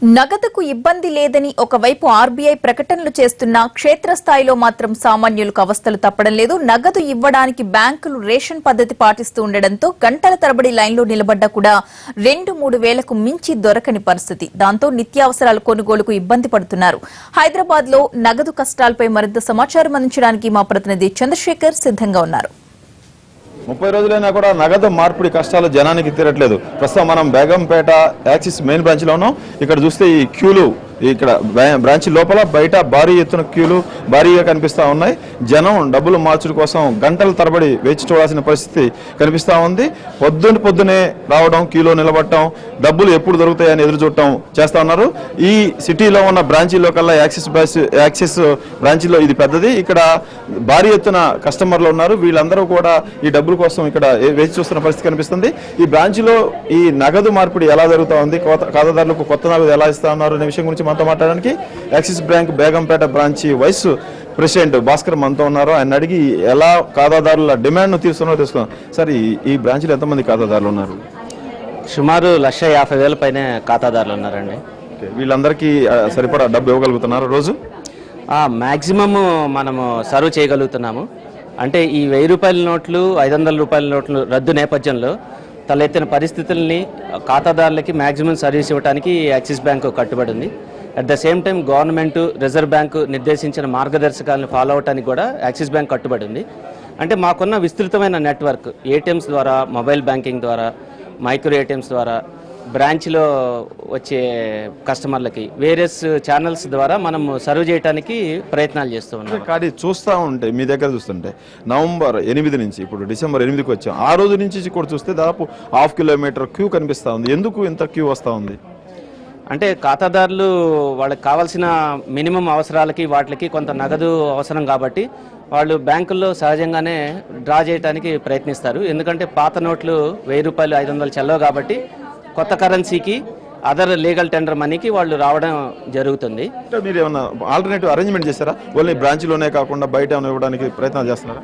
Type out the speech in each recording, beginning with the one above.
నగదుకు ఇబ్బంది లేదని ఒకవైపు ఆర్బీఐ ప్రకటనలు చేస్తున్నా క్షేత్రస్థాయిలో మాత్రం సామాన్యులకు అవస్థలు తప్పడం లేదు. నగదు ఇవ్వడానికి బ్యాంకులు రేషన్ పద్ధతి పాటిస్తూ ఉండడంతో గంటల తరబడి లైన్లో నిలబడ్డా కూడా 2-3 వేలకు మించి దొరకని పరిస్థితి. దాంతో నిత్యావసరాల కొనుగోలుకు ఇబ్బంది పడుతున్నారు. హైదరాబాద్ లో నగదు కష్టాలపై మరింత సమాచారం అందించడానికి మా ప్రతినిధి చంద్రశేఖర్ సిద్ధంగా ఉన్నారు. 30 రోజులైనా కూడా నగదు మార్పిడి కష్టాలు జనానికి తీరట్లేదు. ప్రస్తుతం మనం బేగంపేట యాక్సిస్ మెయిన్ బ్రాంచ్ లో ఉన్నాం. ఇక్కడ చూస్తే ఈ క్యూలు ఇక్కడ బ్రాంచ్ లోపల బయట భారీ ఎత్తున క్యూలు భారీగా కనిపిస్తా ఉన్నాయి. జనం డబ్బులు మార్చడం కోసం గంటల తరబడి వేచి చూడాల్సిన పరిస్థితి కనిపిస్తా ఉంది. పొద్దునే రావడం, క్యూలో నిలబడటం, డబ్బులు ఎప్పుడు దొరుకుతాయని ఎదురు చూడటం చేస్తా ఉన్నారు. ఈ సిటీలో ఉన్న బ్రాంచీలో కల్లా యాక్సిస్ బ్రాంచీలో ఇది పెద్దది. ఇక్కడ భారీ ఎత్తున కస్టమర్లు ఉన్నారు. వీళ్ళందరూ కూడా ఈ డబ్బుల కోసం ఇక్కడ వేచి చూస్తున్న పరిస్థితి కనిపిస్తుంది. ఈ బ్రాంచీలో ఈ నగదు మార్పిడి ఎలా జరుగుతా ఉంది, ఖాతాదారులకు కొత్త నగదు ఎలా ఇస్తా ఉన్నారు అనే విషయం గురించి మనతో మాట్లాడడానికి Axis Bank Begumpet branch vice president Bhaskar మనతో ఉన్నారు. ఆయన అడిగి ఎలా ఖాతాదారుల డిమాండ్ ను తీరుస్తున్నారో తెలుసుకుందాం. సార్, ఈ బ్రాంచ్లో ఎంతమంది ఖాతాదారులు ఉన్నారు? సుమారు 1,50,000 పైన ఖాతాదారులు ఉన్నారండి. వీళ్ళందరికీ సరిపడా డబ్బు ఇవ్వగలుగుతున్నారు రోజు? మ్యాక్సిమమ్ మనము సర్వ్ చేయగలుగుతున్నాము. అంటే ఈ 1000 రూపాయల నోట్లు, 500 రూపాయల నోట్లు రద్దు నేపథ్యంలో తలెత్తిన పరిస్థితుల్ని ఖాతాదారులకి మ్యాక్సిమం సర్వీస్ ఇవ్వడానికి యాక్సిస్ బ్యాంకు కట్టుబడి ఉంది. At the same time government, reserve bank నిర్దేశించిన మార్గదర్శకాలను ఫాలో అవడానికి కూడా యాక్సిస్ బ్యాంక్ కట్టుబడి ఉంది. అంటే మాకున్న విస్తృతమైన నెట్వర్క్ ఏటీఎంస్ ద్వారా, మొబైల్ బ్యాంకింగ్ ద్వారా, మైక్రో ఏటీఎంస్ ద్వారా, బ్రాంచ్లో వచ్చే కస్టమర్లకి వేరియస్ ఛానల్స్ ద్వారా మనం సర్వ్ చేయడానికి ప్రయత్నాలు చేస్తూ ఉన్నాం. కానీ చూస్తూ ఉంటే మీ దగ్గర చూస్తుంటే నవంబర్ 8 నుంచి ఇప్పుడు డిసెంబర్ 8కి వచ్చాం. ఆ రోజు నుంచి కూడా చూస్తే దాదాపు 1/2 కిలోమీటర్ క్యూ కనిపిస్తూ ఉంది. ఎందుకు ఇంత క్యూ వస్తూ ఉంది? అంటే ఖాతాదారులు వాళ్ళకి కావాల్సిన మినిమం అవసరాలకి వాటికి కొంత నగదు అవసరం కాబట్టి వాళ్ళు బ్యాంకుల్లో సహజంగానే డ్రా చేయడానికి ప్రయత్నిస్తారు. ఎందుకంటే పాత నోట్లు 1000 రూపాయలు, 500 చెల్లవు కాబట్టి కొత్త కరెన్సీకి, అదర్ లీగల్ టెండర్ మనీకి వాళ్ళు రావడం జరుగుతుంది. మీరు ఏమన్నా ఆల్టర్నేటివ్ అరేంజ్మెంట్ చేస్తారా? ఓన్లీ బ్రాంచ్లోనే కాకుండా బయట ఏమైనా ఇవ్వడానికి ప్రయత్నాలు చేస్తున్నారా?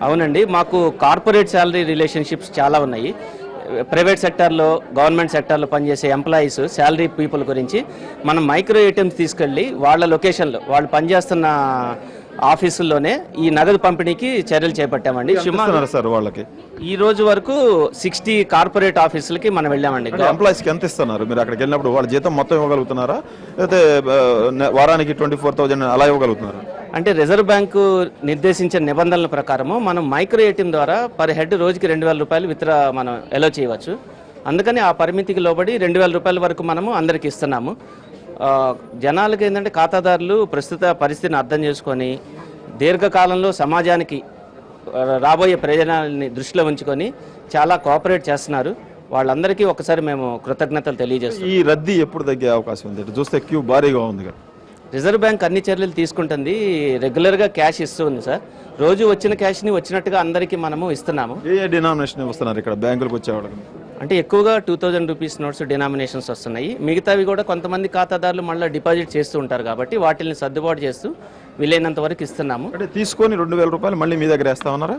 అవునండి, మాకు కార్పొరేట్ శాలరీ రిలేషన్షిప్స్ చాలా ఉన్నాయి. ప్రైవేట్ సెక్టార్లో, గవర్నమెంట్ సెక్టార్లో పనిచేసే ఎంప్లాయీస్, శాలరీ పీపుల్ గురించి మనం మైక్రో ఏటీఎంస్ తీసుకెళ్ళి వాళ్ళ లొకేషన్లో వాళ్ళు పనిచేస్తున్న ఆఫీసుల్లోనే ఈ నగదు పంపిణీకి చర్యలు చేపట్టామండి. సార్, వాళ్ళకి ఈ రోజు వరకు 60 కార్పొరేట్ ఆఫీసులకి మనం వెళ్ళామండి. ఎంప్లాయీస్కి ఎంత ఇస్తున్నారు? మీరు అక్కడికి వెళ్ళినప్పుడు వాళ్ళ జీతం మొత్తం ఇవ్వగలుగుతున్నారా, లేకపోతే వారానికి 24,000 అలా ఇవ్వగలుగుతున్నారా? అంటే రిజర్వ్ బ్యాంకు నిర్దేశించిన నిబంధనల ప్రకారము మనం మైక్రో ఏటీఎం ద్వారా పర్ హెడ్ రోజుకి 2,000 రూపాయలు మనం ఎలో చేయవచ్చు. అందుకని ఆ పరిమితికి లోబడి 2,000 రూపాయల వరకు మనము అందరికి ఇస్తున్నాము. జనాలకి ఏంటంటే ఖాతాదారులు ప్రస్తుత పరిస్థితిని అర్థం చేసుకొని దీర్ఘకాలంలో సమాజానికి రాబోయే ప్రయోజనాలని దృష్టిలో ఉంచుకొని చాలా కోఆపరేట్ చేస్తున్నారు. వాళ్ళందరికీ ఒకసారి మేము కృతజ్ఞతలు తెలియజేస్తాం. ఈ రద్దీ ఎప్పుడు తగ్గే అవకాశం ఉంది? చూస్తే క్యూ భారీగా ఉంది కదా. రిజర్వ్ బ్యాంక్ అన్ని చర్యలు తీసుకుంటుంది. రెగ్యులర్గా క్యాష్ ఇస్తుంది సార్. రోజు వచ్చిన క్యాష్ని వచ్చినట్టుగా అందరికీ మనము ఇస్తున్నాము. ఏ డినామినేషన్ ఇస్తున్నారు ఇక్కడ బ్యాంకులకు వచ్చేవాళ్ళకి? అంటే ఎక్కువగా 2000 రూపీస్ నోట్స్ డినామినేషన్స్ వస్తున్నాయి. మిగతావి కూడా కొంతమంది ఖాతాదారులు మళ్ళీ డిపాజిట్ చేస్తూ ఉంటారు కాబట్టి వాటిని సర్దుబాటు చేస్తూ వీలైనంత వరకు ఇస్తున్నాము. అంటే తీసుకొని 2,000 రూపాయలు మళ్ళీ మీ దగ్గర వేస్తా ఉన్నారా?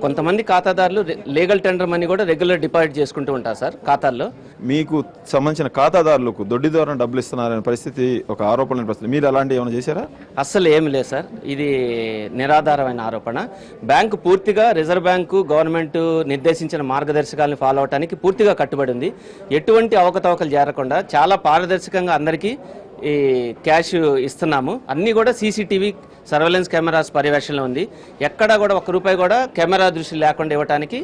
కొంతమంది ఖాతాదారులు లీగల్ టెండర్ మనీ కూడా రెగ్యులర్ డిపాజిట్ చేసుకుంటూ ఉంటారు సార్ ఖాతాల్లో. మీకు సంబంధించిన ఖాతాదారులకు దొడ్డి ద్వారా డబ్బులు ఇస్తున్నారనే పరిస్థితి ఒక ఆరోపణ పరిస్థితి. మీరు అలాంటి ఏమైనా చేశారా? అస్సలు ఏమి లేదు సార్, ఇది నిరాధారమైన ఆరోపణ. బ్యాంకు పూర్తిగా రిజర్వ్ బ్యాంకు గవర్నమెంట్ నిర్దేశించిన మార్గదర్శకాలను ఫాలో అవడానికి పూర్తిగా కట్టుబడి ఉంది. ఎటువంటి అవకతవకలు జరగకుండా చాలా పారదర్శకంగా అందరికీ ఈ క్యాష్ ఇస్తున్నాము. అన్నీ కూడా సీసీటీవీ సర్వేలెన్స్ కెమెరాస్ పర్యవేక్షణలో ఉంది. ఎక్కడా కూడా 1 రూపాయి కూడా కెమెరా దృష్టి లేకుండా ఇవ్వడానికి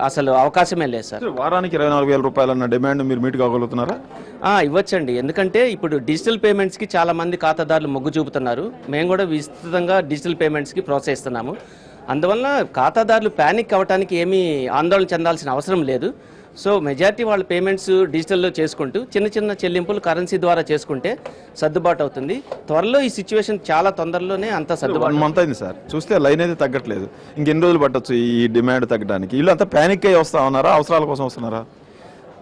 అసలు అవకాశమే లేదు సార్. వారానికి 24,000 రూపాయలు అన్న డిమాండ్ మీరు మీట్ కాగలుగుతున్నారా? ఇవ్వచ్చండి. ఎందుకంటే ఇప్పుడు డిజిటల్ పేమెంట్స్కి చాలా మంది ఖాతాదారులు మొగ్గు చూపుతున్నారు. మేము కూడా విస్తృతంగా డిజిటల్ పేమెంట్స్కి ప్రోత్సహిస్తున్నాము. అందువల్ల ఖాతాదారులు ప్యానిక్ అవ్వడానికి ఏమీ ఆందోళన చెందాల్సిన అవసరం లేదు. సో మెజారిటీ వాళ్ళ పేమెంట్స్ డిజిటల్లో చేసుకుంటూ చిన్న చిన్న చెల్లింపులు కరెన్సీ ద్వారా చేసుకుంటే సర్దుబాటు అవుతుంది. త్వరలో ఈ సిచ్యువేషన్ చాలా తొందరలోనే అంతా సర్దుబాటు. 1 మంత్ అయింది సార్, చూస్తే లైన్ అయితే తగ్గట్లేదు. ఇంకెన్ని రోజులు పట్టొచ్చు ఈ డిమాండ్ తగ్గడానికి? వీళ్ళు అంతా ప్యానిక్ అయ్యి వస్తా ఉన్నారా, అవసరాల కోసం వస్తున్నారా?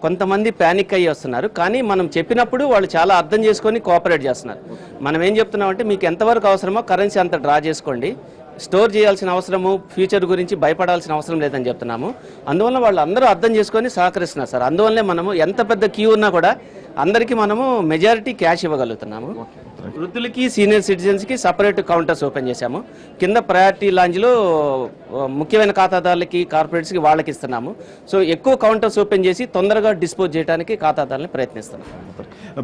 కొంతమంది ప్యానిక్ అయ్యి వస్తున్నారు. కానీ మనం చెప్పినప్పుడు వాళ్ళు చాలా అర్థం చేసుకొని కోఆపరేట్ చేస్తున్నారు. మనం ఏం చెప్తున్నామంటే మీకు ఎంతవరకు అవసరమో కరెన్సీ అంత డ్రా చేసుకోండి, స్టోర్ చేయాల్సిన అవసరము, ఫ్యూచర్ గురించి భయపడాల్సిన అవసరం లేదని చెప్తున్నాము. అందువల్ల వాళ్ళు అందరూ అర్థం చేసుకొని సహకరిస్తున్నారు సార్. అందువల్లే మనము ఎంత పెద్ద క్యూ ఉన్నా కూడా అందరికీ మనము మెజారిటీ క్యాష్ ఇవ్వగలుగుతున్నాము. వృద్ధులకి సీనియర్ సిటిజన్స్కి సపరేట్ కౌంటర్స్ ఓపెన్ చేశాము. కింద ప్రయారిటీ లాంజ్లో ముఖ్యమైన ఖాతాదారులకి కార్పొరేట్స్కి వాళ్ళకి ఇస్తున్నాము. సో ఎక్కువ కౌంటర్స్ ఓపెన్ చేసి తొందరగా డిస్పోజ్ చేయడానికి ఖాతాదారులని ప్రయత్నిస్తున్నాము.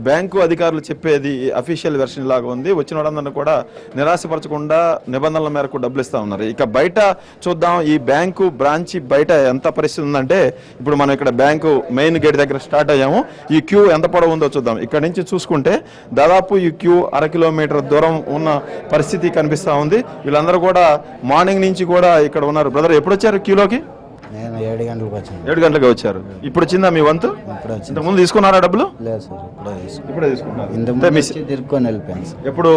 బ్యాంకు అధికారులు చెప్పేది అఫీషియల్ వెర్షన్ లాగా ఉంది. వచ్చిన వాళ్ళందరినీ కూడా నిరాశపరచకుండా నిబంధనల మేరకు డబ్బులు ఇస్తా ఉన్నారు. ఇక బయట చూద్దాం, ఈ బ్యాంకు బ్రాంచ్ బయట ఎంత పరిస్థితి ఉందంటే, ఇప్పుడు మనం ఇక్కడ బ్యాంకు మెయిన్ గేట్ దగ్గర స్టార్ట్ అయ్యాము. ఈ క్యూ ఎంత పొడవు ఉందో చూద్దాం. ఇక్కడ నుంచి చూసుకుంటే దాదాపు ఈ క్యూ 1/2 కిలోమీటర్ దూరం ఉన్న పరిస్థితి కనిపిస్తా ఉంది. వీళ్ళందరూ కూడా మార్నింగ్ నుంచి కూడా ఇక్కడ ఉన్నారు. బ్రదర్, ఎప్పుడు వచ్చారు క్యూలోకి? నేను 7 గంటలకు వచ్చాను. 7 గంటలకు వచ్చారు. ఇప్పుడు వచ్చిందా మీ వంతు? ఇంతకుముందు తీసుకున్నారా డబ్బులు? లేదు సార్, ఇప్పుడే తీసుకున్నారు. ఇంతకుముందు వచ్చి తిరుక్కొని వెళ్ళిపోయాను సార్. ఎప్పుడు?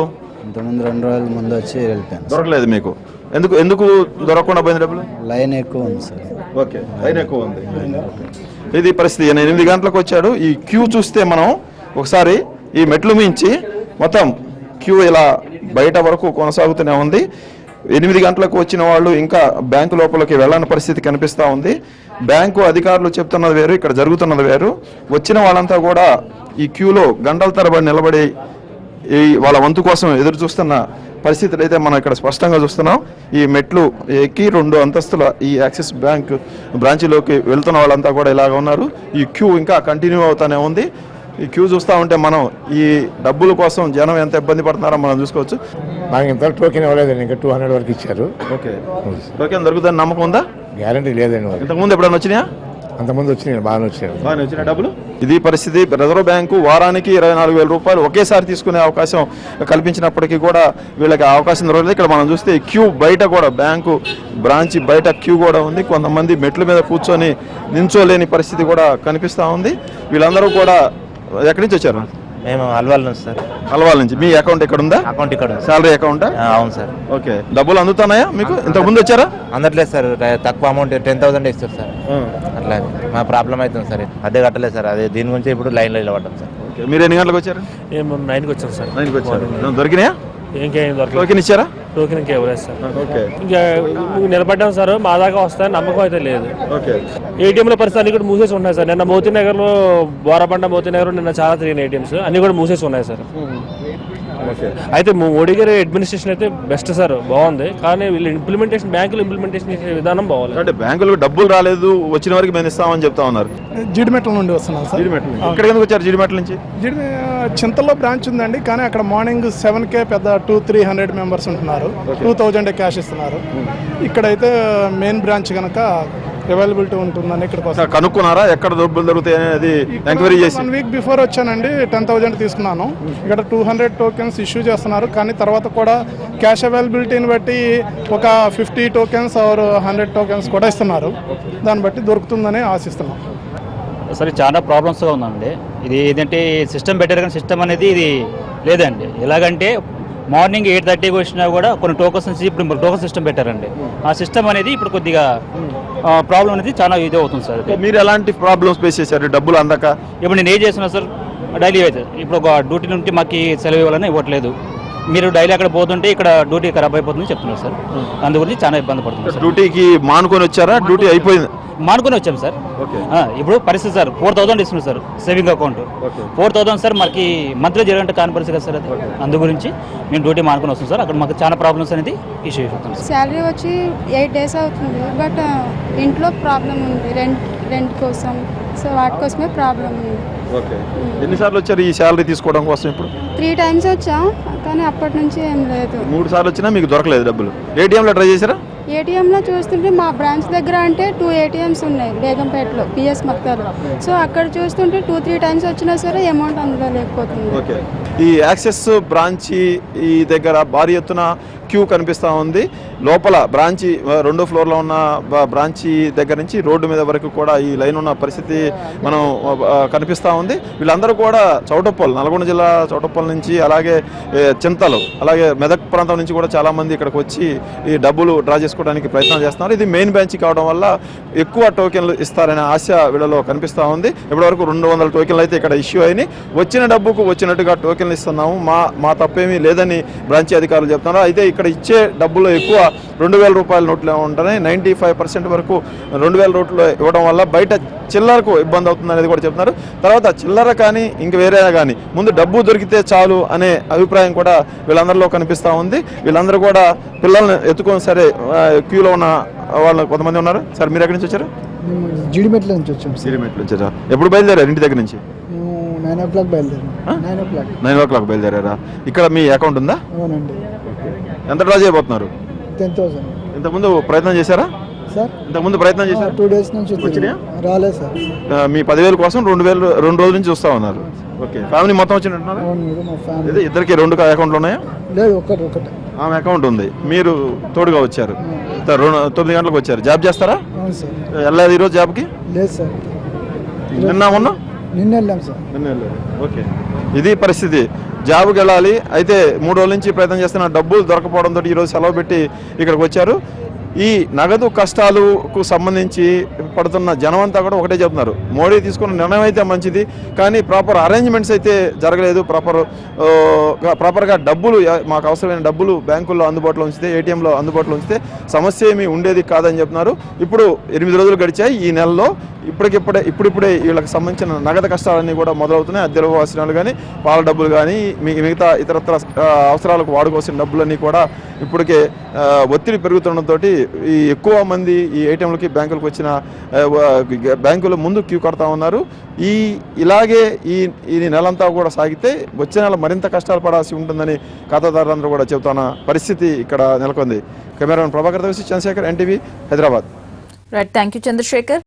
ఇంతకుముందు 2 రోజుల ముందు వచ్చి వెళ్ళిపోయాను. దొరకలేదు మీకు? ఎందుకు దొరకకుండా పోయింది డబ్బులు? లైన్ ఎక్కువ ఉంది సార్. ఓకే, లైన్ ఎక్కువ ఉంది. ఇది పరిస్థితి. 8 గంటలకు వచ్చాడు. ఈ క్యూ చూస్తే మనం ఒకసారి ఈ మెట్లు మించి మొత్తం క్యూ ఇలా బయట వరకు కొనసాగుతూనే ఉంది. 8 గంటలకు వచ్చిన వాళ్ళు ఇంకా బ్యాంకు లోపలికి వెళ్ళని పరిస్థితి కనిపిస్తూ ఉంది. బ్యాంకు అధికారులు చెప్తున్నది వేరు, ఇక్కడ జరుగుతున్నది వేరు. వచ్చిన వాళ్ళంతా కూడా ఈ క్యూలో గంటల తరబడి నిలబడి ఈ వాళ్ళ వంతు కోసం ఎదురు చూస్తున్న పరిస్థితులు అయితే మనం ఇక్కడ స్పష్టంగా చూస్తున్నాం. ఈ మెట్లు ఎక్కి 2 అంతస్తుల ఈ యాక్సిస్ బ్యాంక్ బ్రాంచ్లోకి వెళ్తున్న వాళ్ళంతా కూడా ఇలాగ ఉన్నారు. ఈ క్యూ ఇంకా కంటిన్యూ అవుతూనే ఉంది. ఈ క్యూ చూస్తూ ఉంటే మనం ఈ డబ్బుల కోసం జనం ఎంత ఇబ్బంది పడుతున్నారో మనం చూసుకోవచ్చు. నాకు ఇంత టోకెన్ ఇవ్వలేదండి, ఇంకా 200 వరకు ఇచ్చారు. ఓకే, టోకెన్ దొరుకుతుందని నమ్మకం ఉందా? గ్యారంటీ లేదండి. ఇంతకుముందు ఎప్పుడైనా వచ్చినాయా? అంతకుముందు వచ్చినాయి, బాగానే వచ్చిన డబ్బులు. ఇది పరిస్థితి. రిజర్వ్ బ్యాంకు వారానికి 24,000 రూపాయలు ఒకేసారి తీసుకునే అవకాశం కల్పించినప్పటికీ కూడా వీళ్ళకి అవకాశం దొరకలేదు. ఇక్కడ మనం చూస్తే క్యూ బయట కూడా బ్యాంకు బ్రాంచ్ బయట క్యూ కూడా ఉంది. కొంతమంది మెట్ల మీద కూర్చొని నించోలేని పరిస్థితి కూడా కనిపిస్తూ ఉంది. వీళ్ళందరూ కూడా ఎక్కడి నుంచి వచ్చారు? మేము అల్వాల్ నుంచి సార్. అల్వాల్ నుంచి. మీ అకౌంట్ ఇక్కడ ఉందా? అకౌంట్ ఇక్కడ శాలరీ అకౌంట్? అవును సార్. ఓకే, డబ్బులు అందుతున్నాయా మీకు? ఇంతకు ముందు వచ్చారా? అందట్లేదు సార్, తక్కువ అమౌంట్ 10,000 ఇస్తారు సార్. అట్లా మా ప్రాబ్లం అవుతుంది సార్, అదే కట్టలేదు సార్. అదే దీని గురించి ఇప్పుడు లైన్లో నిలబడ్డాం సార్. మీరు ఎన్ని గంటలకు వచ్చారు? 9కి వచ్చాం సార్. 9కి వచ్చారు. దొరికినాయా? ఇంకేం దొరకలేదు. టోకెన్ ఇచ్చారా? టోకెన్ ఇంకా ఇవ్వలేదు సార్. ఓకే, ఇంకా నిలబడ్డాం సార్. మా దాకా వస్తాయని నమ్మకం అయితే లేదు. ఓకే. ఏటీఎంల పరిస్థితి అన్ని కూడా మూసేసి ఉన్నాయి సార్. నిన్న మోతీనగర్లో బోరబండ మోతీనగర్ నిన్న చాలా తిరిగిన ఏటీఎంస్ అన్ని కూడా మూసేసి ఉన్నాయి సార్. అయితే మోడీ గారి అడ్మినిస్ట్రేషన్ అయితే బెస్ట్ సార్, బాగుంది. కానీ వీళ్ళు ఇంప్లిమెంటేషన్, బ్యాంకులు ఇంప్లిమెంటేషన్ చేసే విధానం బాగాలి. అంటే బ్యాంకులకు డబ్బులు రాలేదు, వచ్చిన వరకు మేము ఇస్తామని చెప్తా ఉన్నారు. జీడిమెట్ల నుండి వస్తున్నాం సార్. ఇక్కడ ఎందుకు వచ్చారు? జీడిమెట్ల నుంచి. చింతల్లో బ్రాంచ్ ఉందండి, కానీ అక్కడ మార్నింగ్ 7K పెద్ద 200-300 మెంబర్స్ ఉంటున్నారు. 2,000 క్యాష్ ఇస్తున్నారు. ఇక్కడైతే మెయిన్ బ్రాంచ్ కనుక అవైలబిలిటీ ఉంటుందని ఇక్కడ కనుక్కున్నారా ఎక్కడ డబ్బులు దొరుకుతాయి అనేది ఎంక్వైరీ చేసి? 1 వీక్ బిఫోర్ వచ్చానండి, 10,000 తీసుకున్నాను. ఇక్కడ 200 టోకెన్స్ ఇష్యూ చేస్తున్నారు, కానీ తర్వాత కూడా క్యాష్ అవైలబిలిటీని బట్టి ఒక 50 టోకెన్స్ ఆర్ 100 టోకెన్స్ కూడా ఇస్తున్నారు. దాన్ని బట్టి దొరుకుతుందని ఆశిస్తున్నాం. సరే, చాలా ప్రాబ్లమ్స్గా ఉందండి. ఇది ఏంటంటే సిస్టమ్ బెటర్, కానీ సిస్టమ్ అనేది ఇది లేదండి. ఎలాగంటే మార్నింగ్ 8:30కి వచ్చినా కూడా కొన్ని టోకన్స్ నుంచి ఇప్పుడు టోకన్ సిస్టమ్ పెట్టారండి. ఆ సిస్టమ్ అనేది ఇప్పుడు కొద్దిగా ప్రాబ్లం అనేది చాలా ఇది అవుతుంది సార్. మీరు ఎలాంటి ప్రాబ్లమ్స్ ఫేస్ చేశారు డబ్బులు అందక? ఇప్పుడు నేను ఏం చేస్తున్నా సార్, డైలీ అయితే ఇప్పుడు ఒక డ్యూటీ నుండి మాకు సెలవు ఇవ్వాలని ఇవ్వట్లేదు. మీరు డైలీ అక్కడ పోతుంటే ఇక్కడ డ్యూటీ ఖరాబ్ అయిపోతుందని చెప్తున్నారు సార్. అందు గురించి చాలా ఇబ్బంది పడుతుంది. డ్యూటీకి మానుకొని వచ్చారా? డ్యూటీ అయిపోయింది మానుకొని వచ్చాం సార్. ఇప్పుడు పరిస్థితి సార్ 4,000 ఇస్తున్నారు సార్ సేవింగ్ అకౌంట్. 4,000 సార్ మనకి మంత్లీ జరిగినట్టు కాని పరిస్థితి కదా సార్ అది. అందు గురించి మేము డ్యూటీ మానుకొని వస్తాం సార్. అక్కడ మాకు చాలా ప్రాబ్లమ్స్ అనేది ఇష్యూ అవుతుంది. శాలరీ వచ్చి 8 days అవుతుంది, బట్ ఇంట్లో ప్రాబ్లం ఉంది, రెంట్ కోసం. సో వాటి కోసమే ప్రాబ్లం ఉంది. ఎన్నిసార్లు వచ్చారు ఈ శాలరీ తీసుకోవడం కోసం? ఇప్పుడు 3 times వచ్చాం, కానీ అప్పటి నుంచి ఏం లేదు. 3 సార్లు వచ్చినా మీకు దొరకలేదు డబ్బులు. ఏటీఎంలో ట్రై చేశారా? ఏటీఎంలో చూస్తుంటే మా బ్రాంచ్ దగ్గర అంటే 2 ATMs ఉన్నాయి బేగంపేటలో, పిఎస్ మక్తాలో. సో అక్కడ చూస్తుంటే 2-3 times వచ్చినా సరే అమౌంట్ అందులో లేకపోతుంది. ఓకే, ఈ యాక్సెస్ బ్రాంచీ ఈ దగ్గర భారీ ఎత్తున క్యూ కనిపిస్తూ ఉంది. లోపల బ్రాంచీ 2వ ఫ్లోర్లో ఉన్న బ్రాంచీ దగ్గర నుంచి రోడ్డు మీద వరకు కూడా ఈ లైన్ ఉన్న పరిస్థితి మనం కనిపిస్తూ ఉంది. వీళ్ళందరూ కూడా చౌటప్పల్, నల్గొండ జిల్లా చౌటప్పల్ నుంచి, అలాగే చింతలు, అలాగే మెదక్ ప్రాంతం నుంచి కూడా చాలామంది ఇక్కడికి వచ్చి ఈ డబ్బులు డ్రా చేసుకుంటారు. తీసుకోవడానికి ప్రయత్నం చేస్తున్నారు. ఇది మెయిన్ బ్రాంచ్ కావడం వల్ల ఎక్కువ టోకెన్లు ఇస్తారనే ఆశ వీళ్ళలో కనిపిస్తూ ఉంది. ఇప్పటివరకు 200 టోకెన్లు అయితే ఇక్కడ ఇష్యూ అయినాయి. వచ్చిన డబ్బుకు వచ్చినట్టుగా టోకెన్లు ఇస్తున్నాము, మా తప్పేమీ లేదని బ్రాంచ్ అధికారులు చెప్తున్నారు. అయితే ఇక్కడ ఇచ్చే డబ్బులో ఎక్కువ 2000 రూపాయల నోట్లు ఉంటున్నాయి. 95% వరకు 2000 నోట్లు ఇవ్వడం వల్ల బయట చిల్లరకు ఇబ్బంది అవుతుంది అనేది కూడా చెప్తున్నారు. తర్వాత చిల్లర కానీ ఇంక వేరే కానీ ముందు డబ్బు దొరికితే చాలు అనే అభిప్రాయం కూడా వీళ్ళందరిలో కనిపిస్తూ ఉంది. వీళ్ళందరూ కూడా పిల్లల్ని ఎత్తుకొని సరే క్యూలో ఉన్న వాళ్ళు కొంతమంది ఉన్నారు. సార్ మీరు ఎక్కడి నుంచి వచ్చారు? జీడిమెట్ల నుంచి వచ్చాం. జీడిమెట్ల నుంచి వచ్చారా? ఎప్పుడు బయలుదేరారు ఇంటి దగ్గర నుంచి? 9 o'clock బయలుదేరాం. 9 o'clock బయలుదేరారా? ఇక్కడ మీ అకౌంట్ ఉందా? అవునండి. ఎంత డ్రా చేయబోతున్నారు? 10,000. ఇంతకుముందు ప్రయత్నం చేశారా సార్? ఇంతకుముందు ప్రయత్నం చేశారు? 2 days నుంచి రాలేదు సార్. మీ 10,000 కోసం 2 రోజుల నుంచి చూస్తా ఉన్నారు. ఓకే, ఫ్యామిలీ మొత్తం వచ్చినట్టున్నారు? అవును, మా ఫ్యామిలీ. ఇద్దరికి 2 అకౌంట్లు ఉన్నాయా? లేదు, ఒకటే. ఆమె అకౌంట్ ఉంది, మీరు తోడుగా వచ్చారు. 9 గంటలకు వచ్చారు. జాబ్ చేస్తారా? అవును సార్. వెళ్ళలేదు ఈరోజు జాబ్కి? లేదు సార్. నిన్న వెళ్ళాం సార్. ఓకే, ఇది పరిస్థితి. జాబ్కి వెళ్ళాలి. అయితే 3 రోజుల నుంచి ప్రయత్నం చేస్తున్న డబ్బులు దొరకపోవడంతో ఈరోజు సెలవు పెట్టి ఇక్కడికి వచ్చారు. ఈ నగదు కష్టాలకు సంబంధించి పడుతున్న జనం అంతా కూడా ఒకటే చెప్తున్నారు, మోడీ తీసుకున్న నిర్ణయం అయితే మంచిది, కానీ ప్రాపర్ అరేంజ్మెంట్స్ అయితే జరగలేదు. ప్రాపర్గా డబ్బులు, మాకు అవసరమైన డబ్బులు బ్యాంకుల్లో అందుబాటులో ఉంచితే, ఏటీఎంలో అందుబాటులో ఉంచితే సమస్య ఏమీ ఉండేది కాదని చెప్తున్నారు. ఇప్పుడు 8 రోజులు గడిచాయి. ఈ నెలలో ఇప్పుడిప్పుడే వీళ్ళకి సంబంధించిన నగదు కష్టాలన్నీ కూడా మొదలవుతున్నాయి. అద్దెలు వాసనాలు కానీ, పాల డబ్బులు కానీ, మిగతా ఇతరత్ర అవసరాలకు వాడుకోవాల్సిన డబ్బులన్నీ కూడా ఇప్పటికే ఒత్తిడి పెరుగుతుండటంతో ఈ ఎక్కువ మంది ఈ ఏటీఎంలకి బ్యాంకులకు వచ్చిన బ్యాంకుల ముందు క్యూ కడతా ఉన్నారు. ఇలాగే ఈ నెలంతా కూడా సాగితే వచ్చే నెల మరింత కష్టాలు పడాల్సి ఉంటుందని ఖాతాదారులందరూ కూడా చెబుతున్న పరిస్థితి ఇక్కడ నెలకొంది. Cameraman Prabhakar, Chandrasekhar, NTV, Hyderabad. Right, thank you Chandrasekhar.